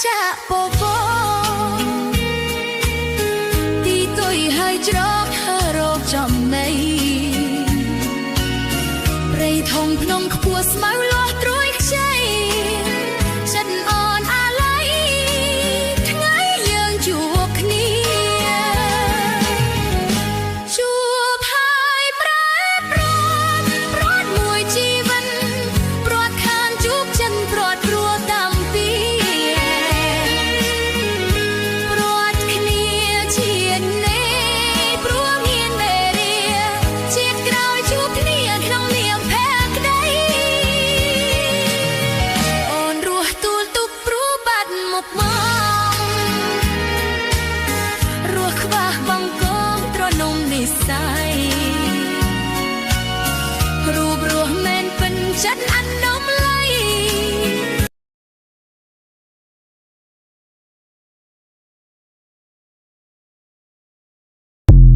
ចាក់ពពទីទុយហើយច្រកហើរោគចំណៃព្រៃធំភ្នំខ្ពស់ស្មៅលាស់ត្រួយខ្ចីចិត្តអនអាឡ័យថ្ងៃយើងជួបគ្នាជួបហើយប្រែប្រត់ប្រត់មួយជីវិតប្រត់ខានជួបចិនប្រត់ព្រោះតាំងពីប្រត់គ្នាជាតិនេះព្រោះមានមេរៀជាតិក្រោយជួបគ្នាក្នុងនាមភក្តីអូនរស់ទួលទុកព្រោះបាត់មុខមករស់ខ្វះបង្គំត្រនំនិស័យរូបរស់មែនពេញចិត្តអណ្ដោ